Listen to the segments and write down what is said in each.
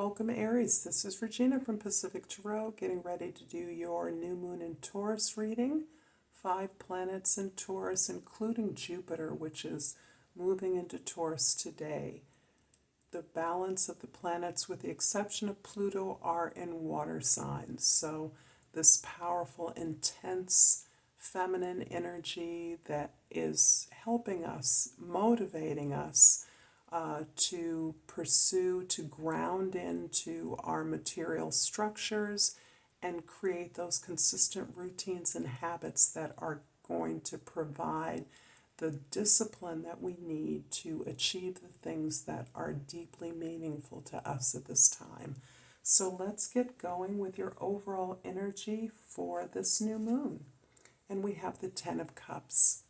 welcome Aries. This is Regina from Pacific Tarot, getting ready to do your new moon in Taurus reading. 5 planets in Taurus, including Jupiter, which is moving into Taurus today. The balance of the planets, with the exception of Pluto, are in water signs. So this powerful, intense, feminine energy that is helping us, motivating us, to pursue, to ground into our material structures and create those consistent routines and habits that are going to provide the discipline that we need to achieve the things that are deeply meaningful to us at this time. So let's get going with your overall energy for this new moon. And we have the Ten of Cups.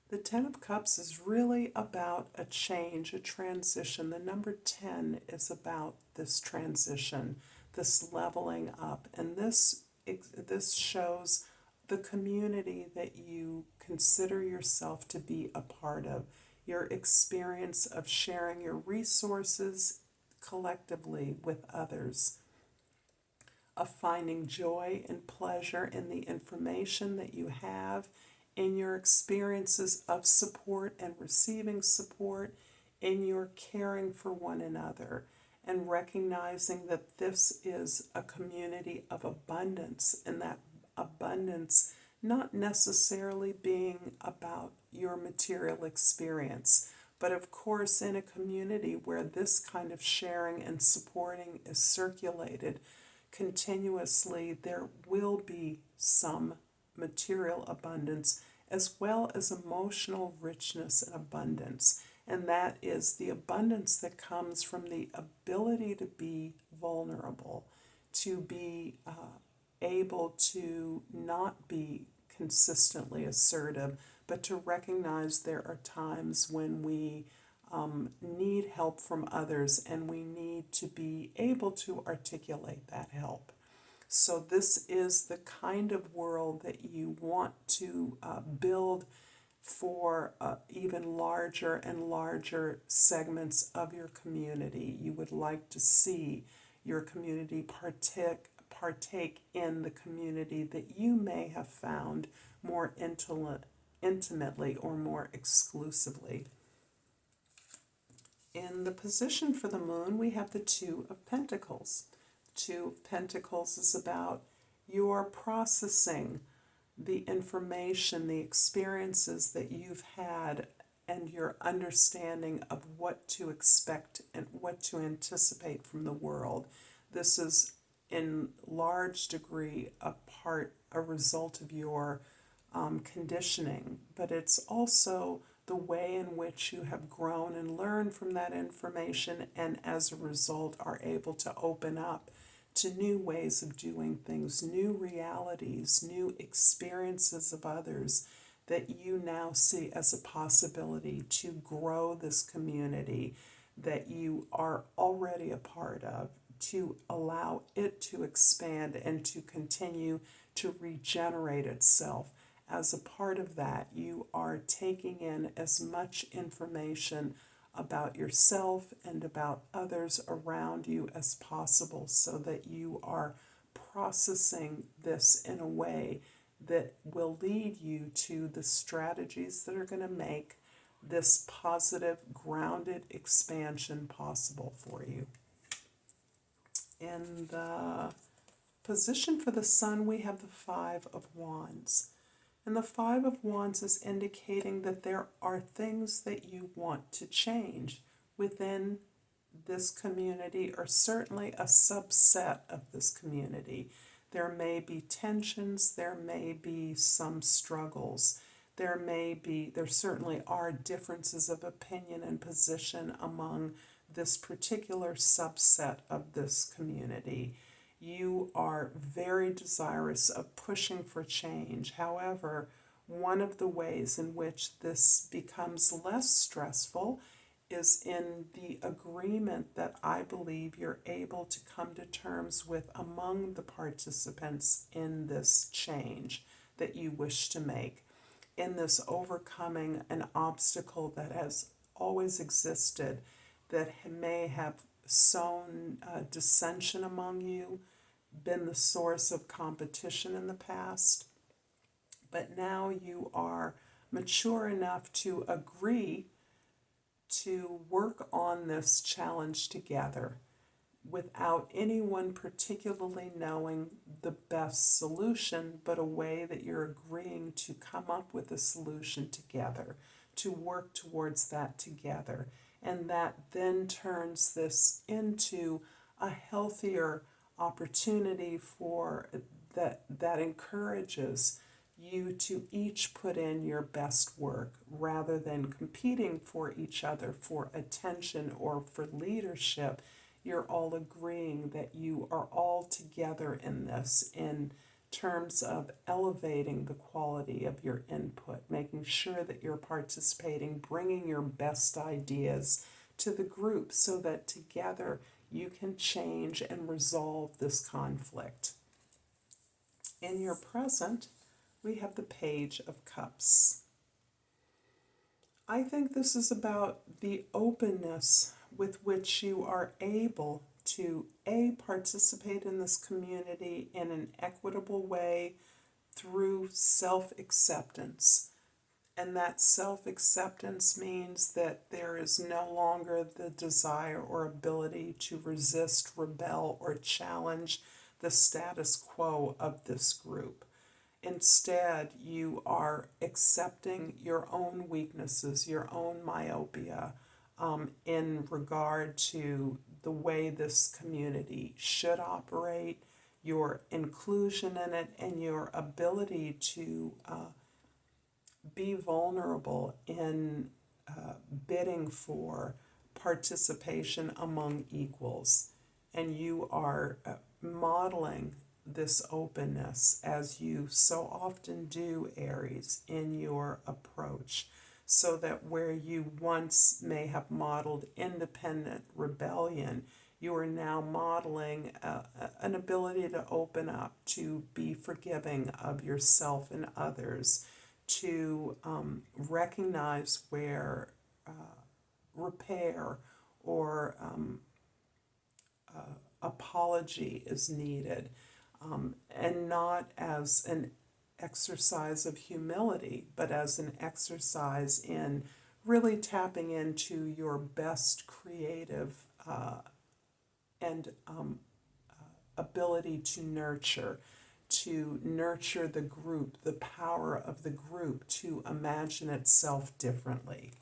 The Ten of Cups is really about a change, a transition. The number 10 is about this transition, this leveling up. And this shows the community that you consider yourself to be a part of, your experience of sharing your resources collectively with others, of finding joy and pleasure in the information that you have, in your experiences of support and receiving support, in your caring for one another, and recognizing that this is a community of abundance, and that abundance not necessarily being about your material experience, but of course in a community where this kind of sharing and supporting is circulated continuously, there will be some material abundance as well as emotional richness and abundance. And that is the abundance that comes from the ability to be vulnerable, to be able to not be consistently assertive, but to recognize there are times when we need help from others and we need to be able to articulate that help. So this is the kind of world that you want to build for even larger and larger segments of your community. You would like to see your community partake in the community that you may have found more intimately or more exclusively. In the position for the moon, we have the Two of Pentacles. Two of Pentacles is about your processing the information, the experiences that you've had, and your understanding of what to expect and what to anticipate from the world. This is in large degree a result of your conditioning, but it's also the way in which you have grown and learned from that information, and as a result are able to open up to new ways of doing things, new realities, new experiences of others that you now see as a possibility to grow this community that you are already a part of, to allow it to expand and to continue to regenerate itself. As a part of that, you are taking in as much information about yourself and about others around you as possible, so that you are processing this in a way that will lead you to the strategies that are going to make this positive, grounded expansion possible for you. In the position for the Sun, we have the Five of Wands. And the Five of Wands is indicating that there are things that you want to change within this community, or certainly a subset of this community. There may be tensions, there may be some struggles, there certainly are differences of opinion and position among this particular subset of this community. You are very desirous of pushing for change. However, one of the ways in which this becomes less stressful is in the agreement that I believe you're able to come to terms with among the participants in this change that you wish to make, in this overcoming an obstacle that has always existed, that may have sown dissension among you, been the source of competition in the past. But now you are mature enough to agree to work on this challenge together without anyone particularly knowing the best solution, but a way that you're agreeing to come up with a solution together, to work towards that together. And that then turns this into a healthier opportunity for that encourages you to each put in your best work rather than competing for each other for attention or for leadership. You're all agreeing that you are all together in this in terms of elevating the quality of your input, making sure that you're participating, bringing your best ideas to the group so that together you can change and resolve this conflict. In your present, we have the Page of Cups. I think this is about the openness with which you are able to participate in this community in an equitable way through self-acceptance. And that self-acceptance means that there is no longer the desire or ability to resist, rebel, or challenge the status quo of this group. Instead, you are accepting your own weaknesses, your own myopia, in regard to the way this community should operate, your inclusion in it, and your ability to be vulnerable in bidding for participation among equals. And you are modeling this openness as you so often do, Aries, in your approach, so that where you once may have modeled independent rebellion, you are now modeling an ability to open up, to be forgiving of yourself and others, to recognize where repair or apology is needed, and not as an exercise of humility, but as an exercise in really tapping into your best creative and ability to nurture the group, the power of the group to imagine itself differently.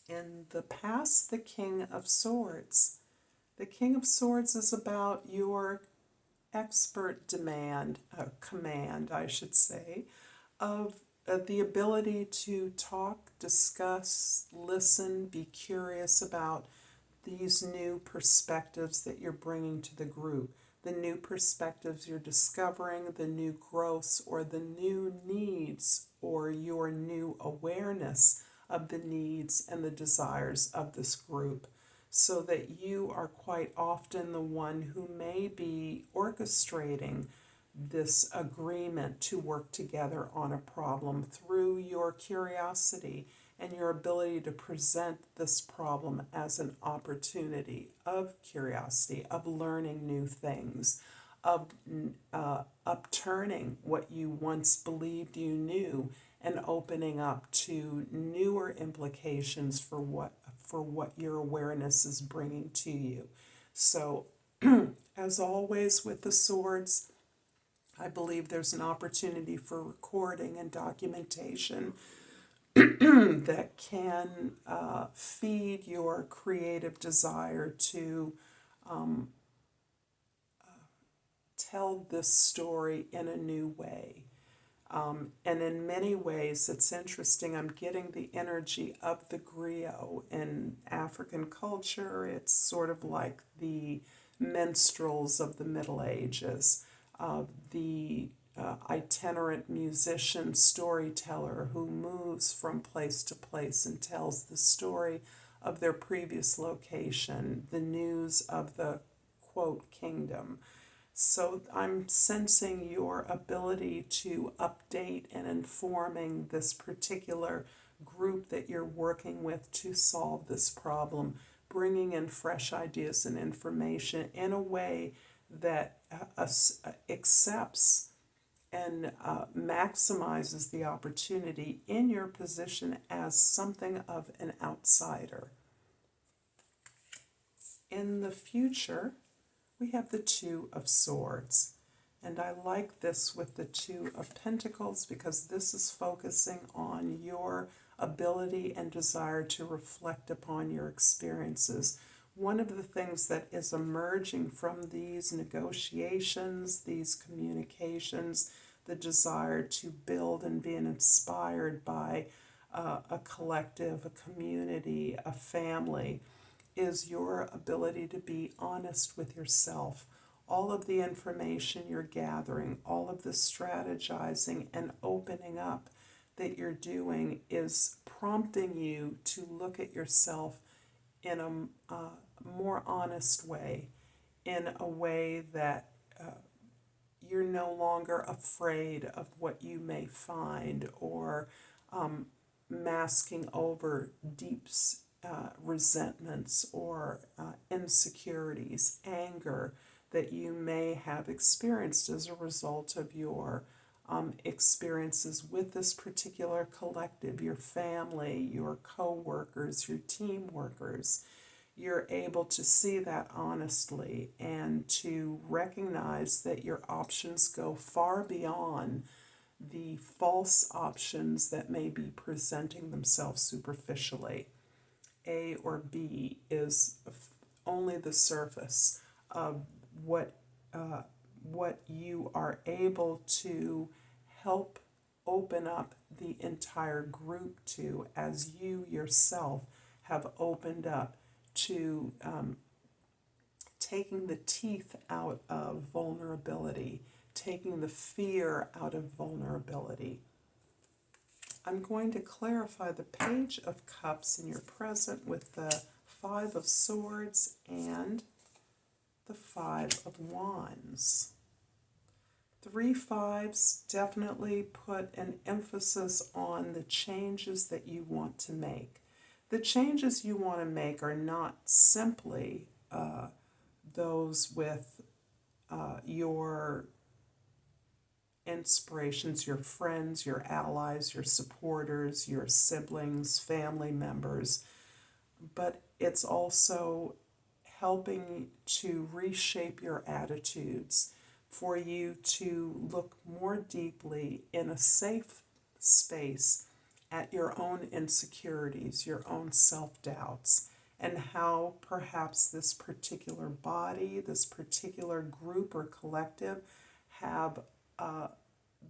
In the past, the King of Swords. The King of Swords is about your expert command, I should say, of the ability to talk, discuss, listen, be curious about these new perspectives that you're bringing to the group, the new perspectives you're discovering, the new growths or the new needs or your new awareness of the needs and the desires of this group, so that you are quite often the one who may be orchestrating this agreement to work together on a problem through your curiosity and your ability to present this problem as an opportunity of curiosity, of learning new things, of upturning what you once believed you knew and opening up to newer implications for what your awareness is bringing to you. So, as always with the swords, I believe there's an opportunity for recording and documentation that can feed your creative desire to tell this story in a new way. And in many ways, it's interesting. I'm getting the energy of the griot. In African culture, it's sort of like the minstrels of the Middle Ages, the itinerant musician, storyteller who moves from place to place and tells the story of their previous location, the news of the, quote, kingdom. So I'm sensing your ability to update and informing this particular group that you're working with to solve this problem bringing in fresh ideas and information in a way that accepts and maximizes the opportunity in your position as something of an outsider. In the future, we have the Two of Swords. And I like this with the Two of Pentacles because this is focusing on your ability and desire to reflect upon your experiences. One of the things that is emerging from these negotiations, these communications, the desire to build and being inspired by a collective, a community, a family, is your ability to be honest with yourself. All of the information you're gathering, all of the strategizing and opening up that you're doing is prompting you to look at yourself in a more honest way, in a way that you're no longer afraid of what you may find or masking over deep resentments or insecurities, anger that you may have experienced as a result of your experiences with this particular collective, your family, your co-workers, your team workers. You're able to see that honestly and to recognize that your options go far beyond the false options that may be presenting themselves superficially. A or B is only the surface of what you are able to help open up the entire group to, as you yourself have opened up to taking the teeth out of vulnerability, taking the fear out of vulnerability. I'm going to clarify the Page of Cups in your present with the Five of Swords and the Five of Wands. 3 fives definitely put an emphasis on the changes that you want to make. The changes you want to make are not simply those with your inspirations, your friends, your allies, your supporters, your siblings, family members, but it's also helping to reshape your attitudes, for you to look more deeply in a safe space at your own insecurities, your own self-doubts, and how perhaps this particular body, this particular group or collective have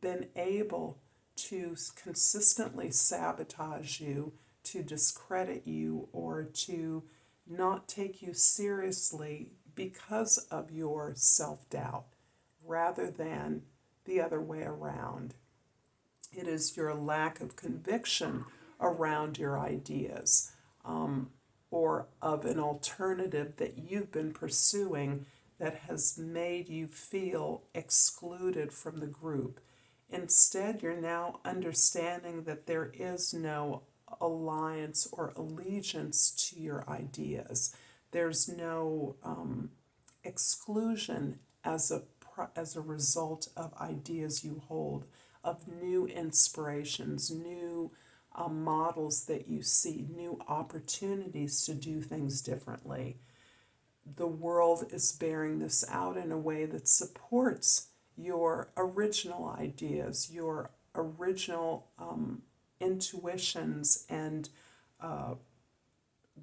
been able to consistently sabotage you, to discredit you, or to not take you seriously because of your self-doubt, rather than the other way around. It is your lack of conviction around your ideas, or of an alternative that you've been pursuing that has made you feel excluded from the group. Instead, you're now understanding that there is no alliance or allegiance to your ideas. There's no exclusion as a result of ideas you hold, of new inspirations, new models that you see, new opportunities to do things differently. The world is bearing this out in a way that supports your original ideas, your original intuitions and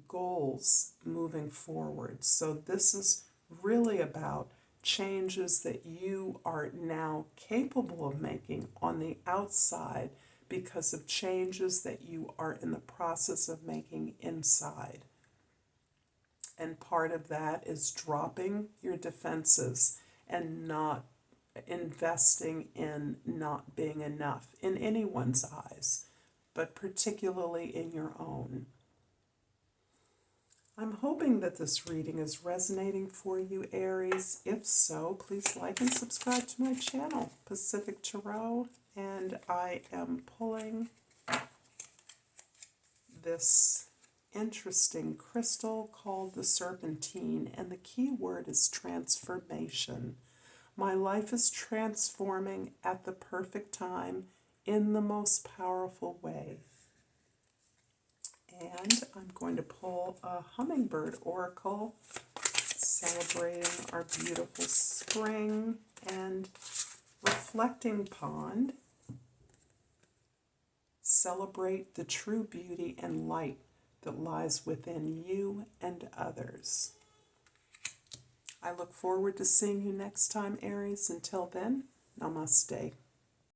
goals moving forward. So this is really about changes that you are now capable of making on the outside because of changes that you are in the process of making inside. And part of that is dropping your defenses and not investing in not being enough in anyone's eyes, but particularly in your own. I'm hoping that this reading is resonating for you, Aries. If so, please like and subscribe to my channel, Pacific Tarot, and I am pulling this interesting crystal called the serpentine, and the key word is transformation. My life is transforming at the perfect time in the most powerful way. And I'm going to pull a hummingbird oracle, celebrating our beautiful spring and reflecting pond. Celebrate the true beauty and light that lies within you and others. I look forward to seeing you next time, Aries. Until then, Namaste.